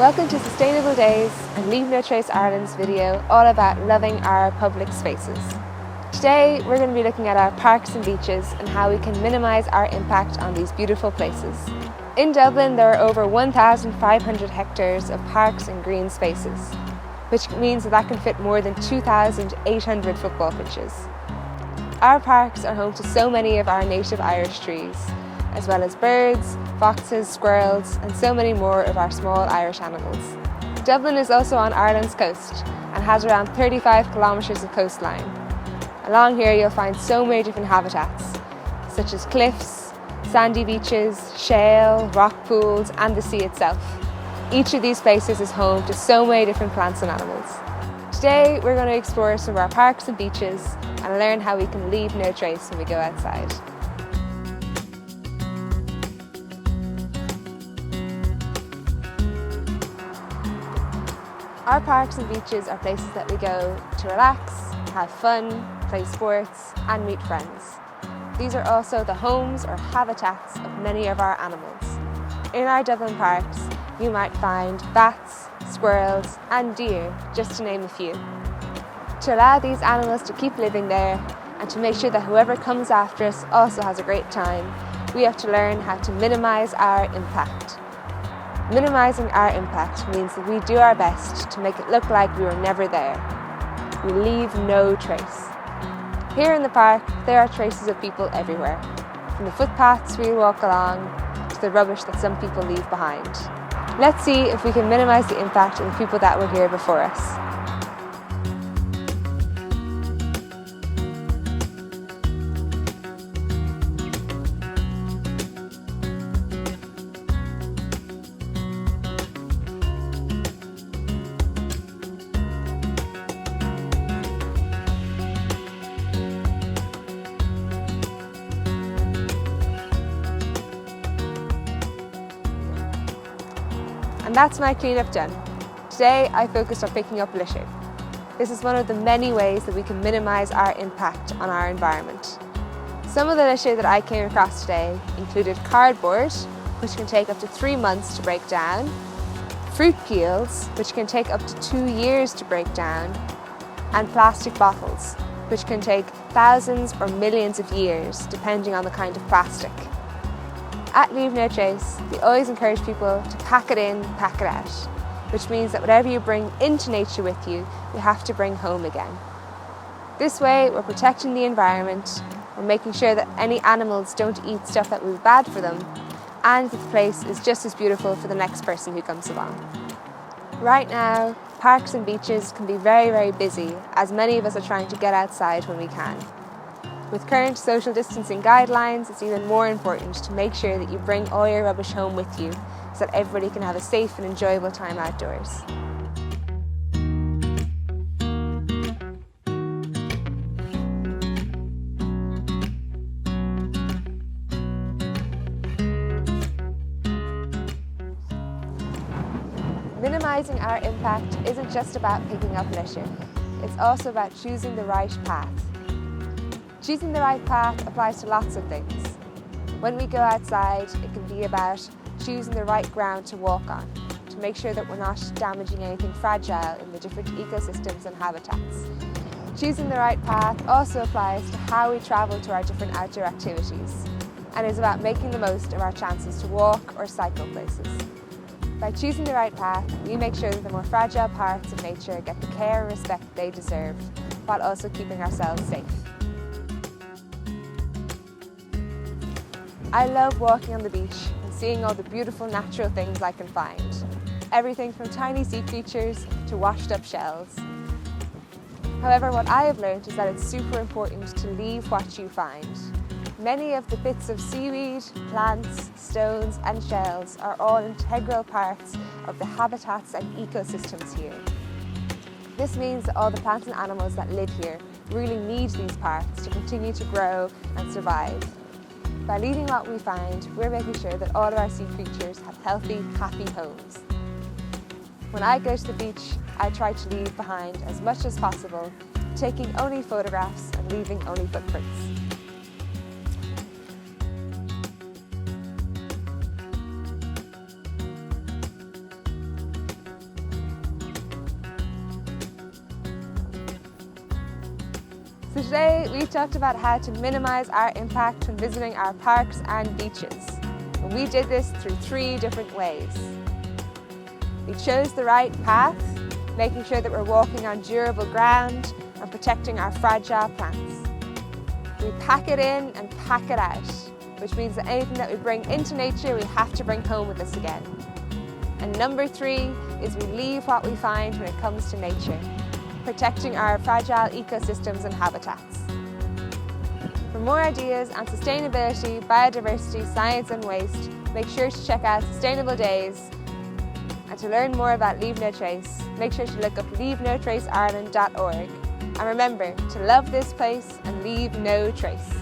Welcome to Sustainable Days and Leave No Trace Ireland's video all about loving our public spaces. Today we're going to be looking at our parks and beaches and how we can minimise our impact on these beautiful places. In Dublin there are over 1,500 hectares of parks and green spaces, which means that can fit more than 2,800 football pitches. Our parks are home to so many of our native Irish trees, as well as birds, foxes, squirrels and so many more of our small Irish animals. Dublin is also on Ireland's coast and has around 35 kilometres of coastline. Along here you'll find so many different habitats, such as cliffs, sandy beaches, shale, rock pools and the sea itself. Each of these places is home to so many different plants and animals. Today we're going to explore some of our parks and beaches and learn how we can leave no trace when we go outside. Our parks and beaches are places that we go to relax, have fun, play sports and meet friends. These are also the homes or habitats of many of our animals. In our Dublin parks, you might find bats, squirrels and deer, just to name a few. To allow these animals to keep living there and to make sure that whoever comes after us also has a great time, we have to learn how to minimise our impact. Minimising our impact means that we do our best to make it look like we were never there. We leave no trace. Here in the park, there are traces of people everywhere, from the footpaths we walk along to the rubbish that some people leave behind. Let's see if we can minimise the impact of the people that were here before us. And that's my cleanup done. Today I focused on picking up litter. This is one of the many ways that we can minimise our impact on our environment. Some of the litter that I came across today included cardboard, which can take up to 3 months to break down, fruit peels, which can take up to 2 years to break down, and plastic bottles, which can take thousands or millions of years depending on the kind of plastic. At Leave No Trace, we always encourage people to pack it in, pack it out, which means that whatever you bring into nature with you, you have to bring home again. This way, we're protecting the environment, we're making sure that any animals don't eat stuff that will be bad for them, and that the place is just as beautiful for the next person who comes along. Right now, parks and beaches can be very, very busy, as many of us are trying to get outside when we can. With current social distancing guidelines, it's even more important to make sure that you bring all your rubbish home with you so that everybody can have a safe and enjoyable time outdoors. Minimising our impact isn't just about picking up litter, it's also about choosing the right path. Choosing the right path applies to lots of things. When we go outside, it can be about choosing the right ground to walk on, to make sure that we're not damaging anything fragile in the different ecosystems and habitats. Choosing the right path also applies to how we travel to our different outdoor activities, and is about making the most of our chances to walk or cycle places. By choosing the right path, we make sure that the more fragile parts of nature get the care and respect they deserve, while also keeping ourselves safe. I love walking on the beach and seeing all the beautiful natural things I can find. Everything from tiny sea creatures to washed up shells. However, what I have learned is that it's super important to leave what you find. Many of the bits of seaweed, plants, stones and shells are all integral parts of the habitats and ecosystems here. This means that all the plants and animals that live here really need these parts to continue to grow and survive. By leaving what we find, we're making sure that all of our sea creatures have healthy, happy homes. When I go to the beach, I try to leave behind as much as possible, taking only photographs and leaving only footprints. So today we talked about how to minimize our impact when visiting our parks and beaches. And we did this through 3 different ways. We chose the right path, making sure that we're walking on durable ground and protecting our fragile plants. We pack it in and pack it out, which means that anything that we bring into nature we have to bring home with us again. And number 3 is we leave what we find when it comes to nature, protecting our fragile ecosystems and habitats. For more ideas on sustainability, biodiversity, science and waste, make sure to check out Sustainable Days. And to learn more about Leave No Trace, make sure to look up leavenotraceireland.org. And remember to love this place and leave no trace.